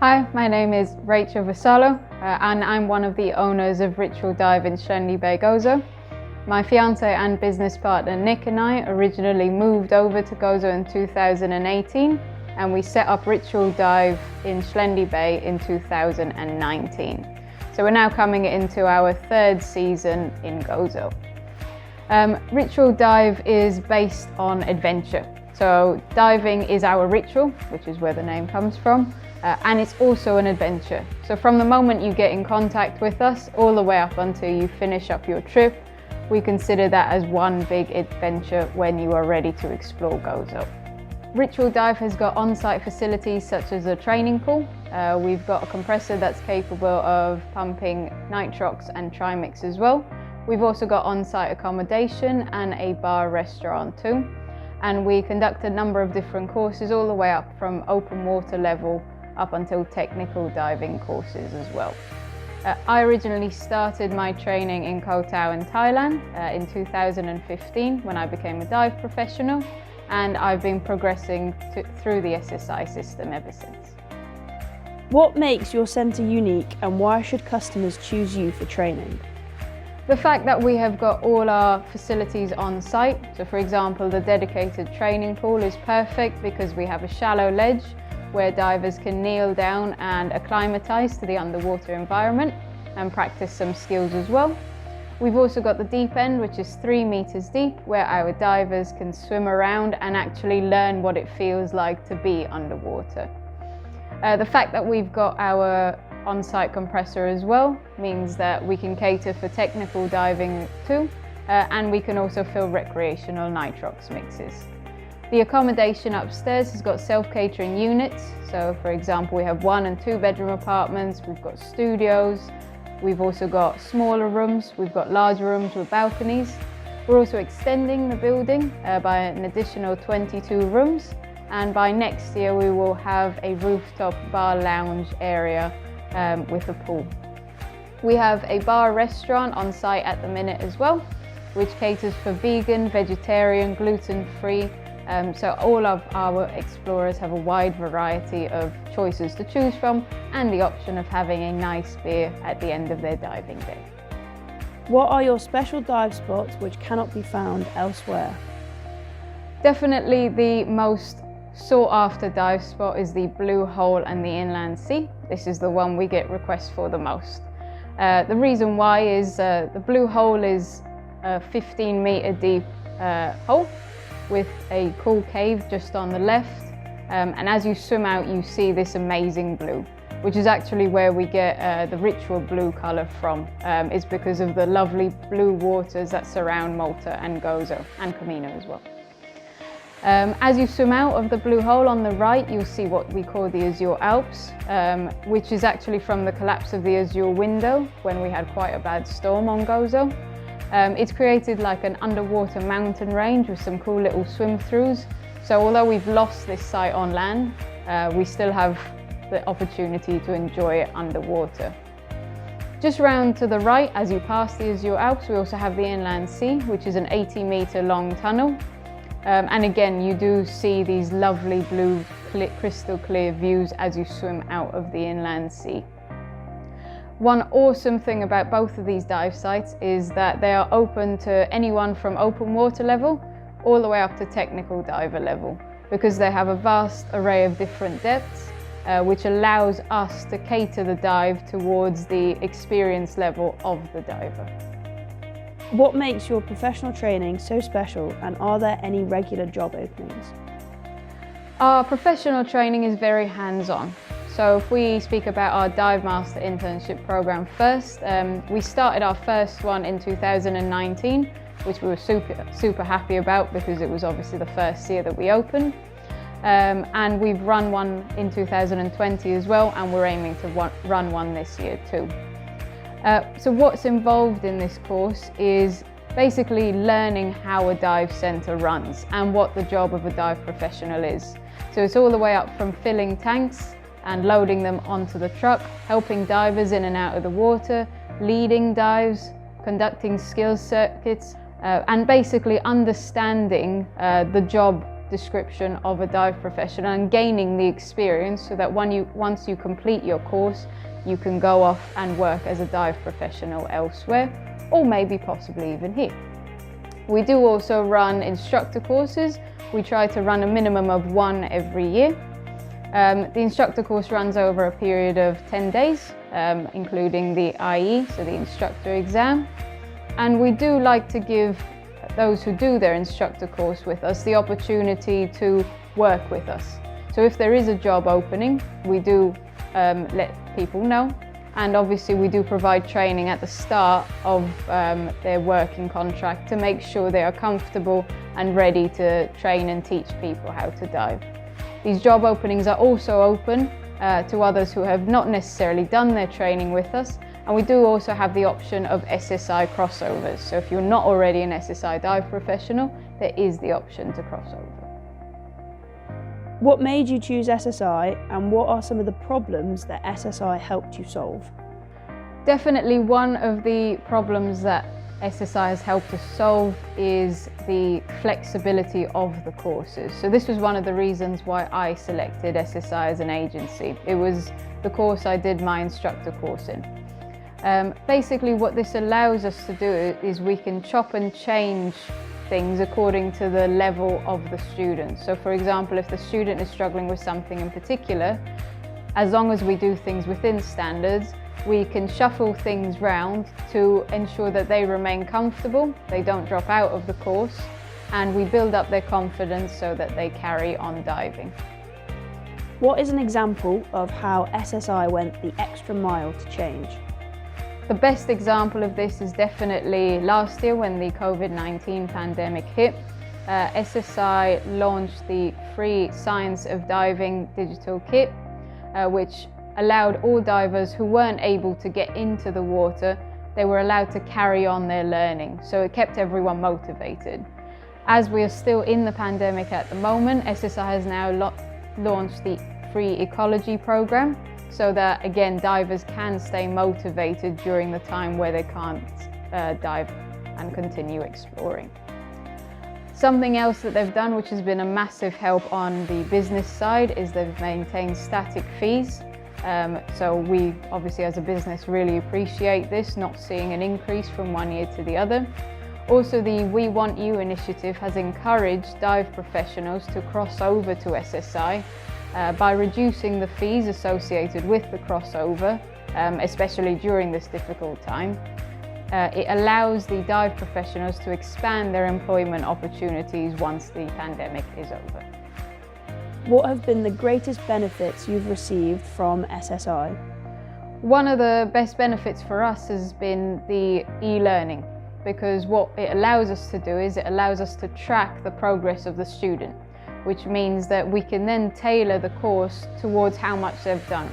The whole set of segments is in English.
Hi, my name is Rachel Vassallo and I'm one of the owners of Ritual Dive in Schlendly Bay, Gozo. My fiance and business partner Nick and I originally moved over to Gozo in 2018 and we set up Ritual Dive in Schlendly Bay in 2019. So we're now coming into our third season in Gozo. Ritual Dive is based on adventure. So diving is our ritual, which is where the name comes from. And it's also an adventure. So from the moment you get in contact with us, all the way up until you finish up your trip, we consider that as one big adventure when you are ready to explore Gozo. Ritual Dive has got on-site facilities such as a training pool. We've got a compressor that's capable of pumping nitrox and trimix as well. We've also got on-site accommodation and a bar restaurant too. And we conduct a number of different courses all the way up from open water level up until technical diving courses as well. I originally started my training in Koh Tao in Thailand in 2015 when I became a dive professional, and I've been progressing through the SSI system ever since. What makes your centre unique and why should customers choose you for training? The fact that we have got all our facilities on site, so for example the dedicated training pool is perfect because we have a shallow ledge where divers can kneel down and acclimatise to the underwater environment and practice some skills as well. We've also got the deep end, which is 3 meters deep, where our divers can swim around and actually learn what it feels like to be underwater. The fact that we've got our on-site compressor as well means that we can cater for technical diving too, and we can also fill recreational nitrox mixes. The accommodation upstairs has got self-catering units. So for example, we have 1 and 2 bedroom apartments, we've got studios, we've also got smaller rooms, we've got larger rooms with balconies. We're also extending the building by an additional 22 rooms, and by next year we will have a rooftop bar lounge area with a pool. We have a bar restaurant on site at the minute as well, which caters for vegan, vegetarian, gluten-free. So all of our explorers have a wide variety of choices to choose from and the option of having a nice beer at the end of their diving day. What are your special dive spots which cannot be found elsewhere? Definitely the most sought after dive spot is the Blue Hole and the Inland Sea. This is the one we get requests for the most. The reason why is the Blue Hole is a 15-meter deep hole with a cool cave just on the left, and as you swim out you see this amazing blue, which is actually where we get the ritual blue colour from. It's because of the lovely blue waters that surround Malta and Gozo and Camino as well. As you swim out of the Blue Hole on the right, you'll see what we call the Azure Alps, which is actually from the collapse of the Azure window when we had quite a bad storm on Gozo. It's created like an underwater mountain range with some cool little swim-throughs. So although we've lost this site on land, we still have the opportunity to enjoy it underwater. Just round to the right, as you pass the Azure Alps, we also have the Inland Sea, which is an 80-meter long tunnel. And again, you do see these lovely blue, crystal clear views as you swim out of the Inland Sea. One awesome thing about both of these dive sites is that they are open to anyone from open water level all the way up to technical diver level, because they have a vast array of different depths, which allows us to cater the dive towards the experience level of the diver. What makes your professional training so special, and are there any regular job openings? Our professional training is very hands-on. So if we speak about our Dive Master internship program first, we started our first one in 2019, which we were super happy about because it was obviously the first year that we opened. And we've run one in 2020 as well, and we're aiming to run one this year too. So what's involved in this course is basically learning how a dive centre runs and what the job of a dive professional is. So it's all the way up from filling tanks and loading them onto the truck, helping divers in and out of the water, leading dives, conducting skills circuits, and basically understanding the job description of a dive professional and gaining the experience so that once you complete your course, you can go off and work as a dive professional elsewhere, or maybe possibly even here. We do also run instructor courses. We try to run a minimum of one every year. The instructor course runs over a period of 10 days, including the IE, so the instructor exam. And we do like to give those who do their instructor course with us the opportunity to work with us. So if there is a job opening, we do let people know. And obviously we do provide training at the start of their working contract to make sure they are comfortable and ready to train and teach people how to dive. These job openings are also open to others who have not necessarily done their training with us. And we do also have the option of SSI crossovers. So if you're not already an SSI dive professional, there is the option to cross over. What made you choose SSI, and what are some of the problems that SSI helped you solve? Definitely one of the problems that SSI has helped us solve is the flexibility of the courses. So this was one of the reasons why I selected SSI as an agency. It was the course I did my instructor course in. Basically what this allows us to do is we can chop and change things according to the level of the student. So for example, if the student is struggling with something in particular, as long as we do things within standards, we can shuffle things round to ensure that they remain comfortable, they don't drop out of the course, and we build up their confidence so that they carry on diving. What is an example of how SSI went the extra mile to change? The best example of this is definitely last year when the COVID-19 pandemic hit. SSI launched the free Science of Diving digital kit, which allowed all divers who weren't able to get into the water, they were allowed to carry on their learning. So it kept everyone motivated. As we are still in the pandemic at the moment, SSI has now launched the free ecology program, so that again divers can stay motivated during the time where they can't dive and continue exploring. Something else that they've done, which has been a massive help on the business side, is they've maintained static fees. So we obviously as a business really appreciate this, not seeing an increase from one year to the other. Also, the We Want You initiative has encouraged dive professionals to cross over to SSI by reducing the fees associated with the crossover, especially during this difficult time. It allows the dive professionals to expand their employment opportunities once the pandemic is over. What have been the greatest benefits you've received from SSI? One of the best benefits for us has been the e-learning, because what it allows us to do is it allows us to track the progress of the student, which means that we can then tailor the course towards how much they've done.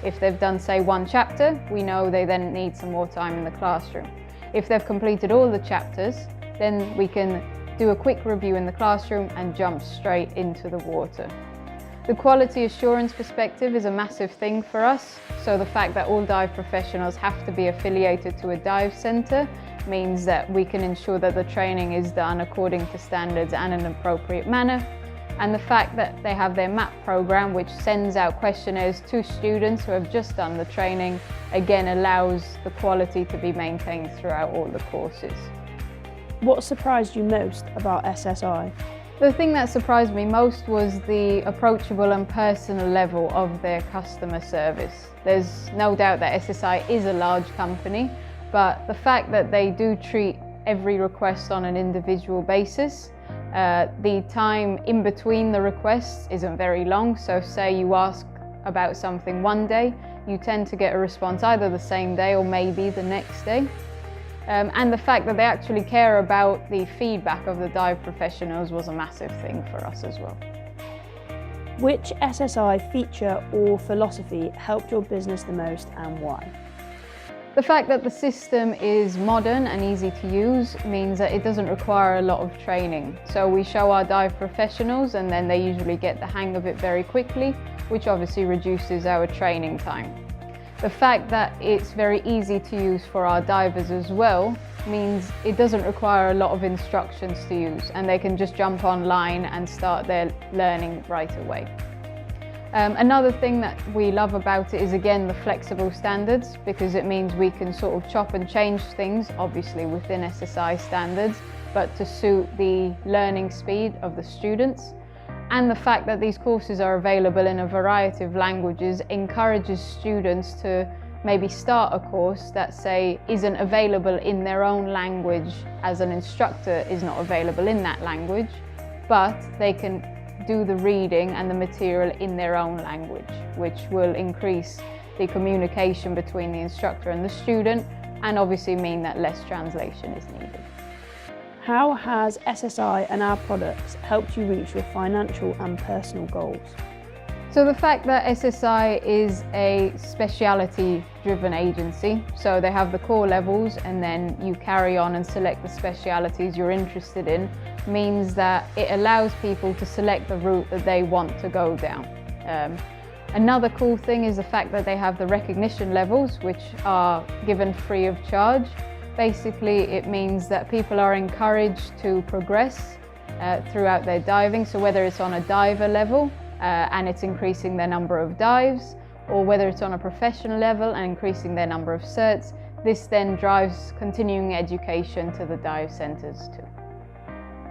If they've done, say, one chapter, we know they then need some more time in the classroom. If they've completed all the chapters, then we can do a quick review in the classroom and jump straight into the water. The quality assurance perspective is a massive thing for us. So the fact that all dive professionals have to be affiliated to a dive centre means that we can ensure that the training is done according to standards and in an appropriate manner. And the fact that they have their MAP program, which sends out questionnaires to students who have just done the training, again allows the quality to be maintained throughout all the courses. What surprised you most about SSI? The thing that surprised me most was the approachable and personal level of their customer service. There's no doubt that SSI is a large company, but the fact that they do treat every request on an individual basis. The time in between the requests isn't very long, so say you ask about something one day, you tend to get a response either the same day or maybe the next day. And the fact that they actually care about the feedback of the dive professionals was a massive thing for us as well. Which SSI feature or philosophy helped your business the most, and why? The fact that the system is modern and easy to use means that it doesn't require a lot of training. So we show our dive professionals and then they usually get the hang of it very quickly, which obviously reduces our training time. The fact that it's very easy to use for our divers as well means it doesn't require a lot of instructions to use, and they can just jump online and start their learning right away. Another thing that we love about it is, again, the flexible standards, because it means we can sort of chop and change things, obviously within SSI standards, but to suit the learning speed of the students. And the fact that these courses are available in a variety of languages encourages students to maybe start a course that, say, isn't available in their own language, as an instructor is not available in that language, but they can do the reading and the material in their own language, which will increase the communication between the instructor and the student, and obviously mean that less translation is needed. How has SSI and our products helped you reach your financial and personal goals? So the fact that SSI is a speciality-driven agency, so they have the core levels and then you carry on and select the specialities you're interested in, means that it allows people to select the route that they want to go down. Another cool thing is the fact that they have the recognition levels, which are given free of charge. Basically, it means that people are encouraged to progress throughout their diving. So whether it's on a diver level and it's increasing their number of dives, or whether it's on a professional level and increasing their number of certs, this then drives continuing education to the dive centres too.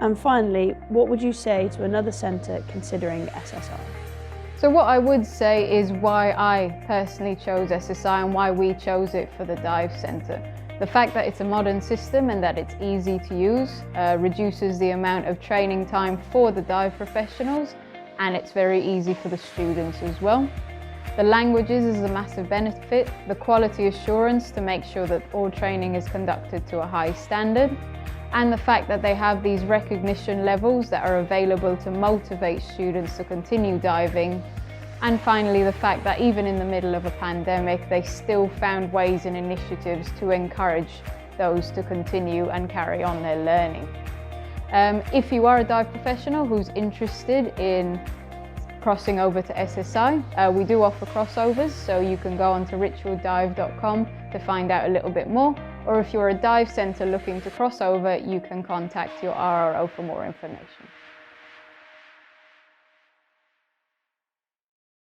And finally, what would you say to another centre considering SSI? So what I would say is why I personally chose SSI and why we chose it for the dive centre. The fact that it's a modern system and that it's easy to use reduces the amount of training time for the dive professionals, and it's very easy for the students as well. The languages is a massive benefit, the quality assurance to make sure that all training is conducted to a high standard, and the fact that they have these recognition levels that are available to motivate students to continue diving. And finally, the fact that even in the middle of a pandemic, they still found ways and initiatives to encourage those to continue and carry on their learning. If you are a dive professional who's interested in crossing over to SSI, we do offer crossovers, so you can go on to ritualdive.com to find out a little bit more. Or if you're a dive centre looking to cross over, you can contact your RRO for more information.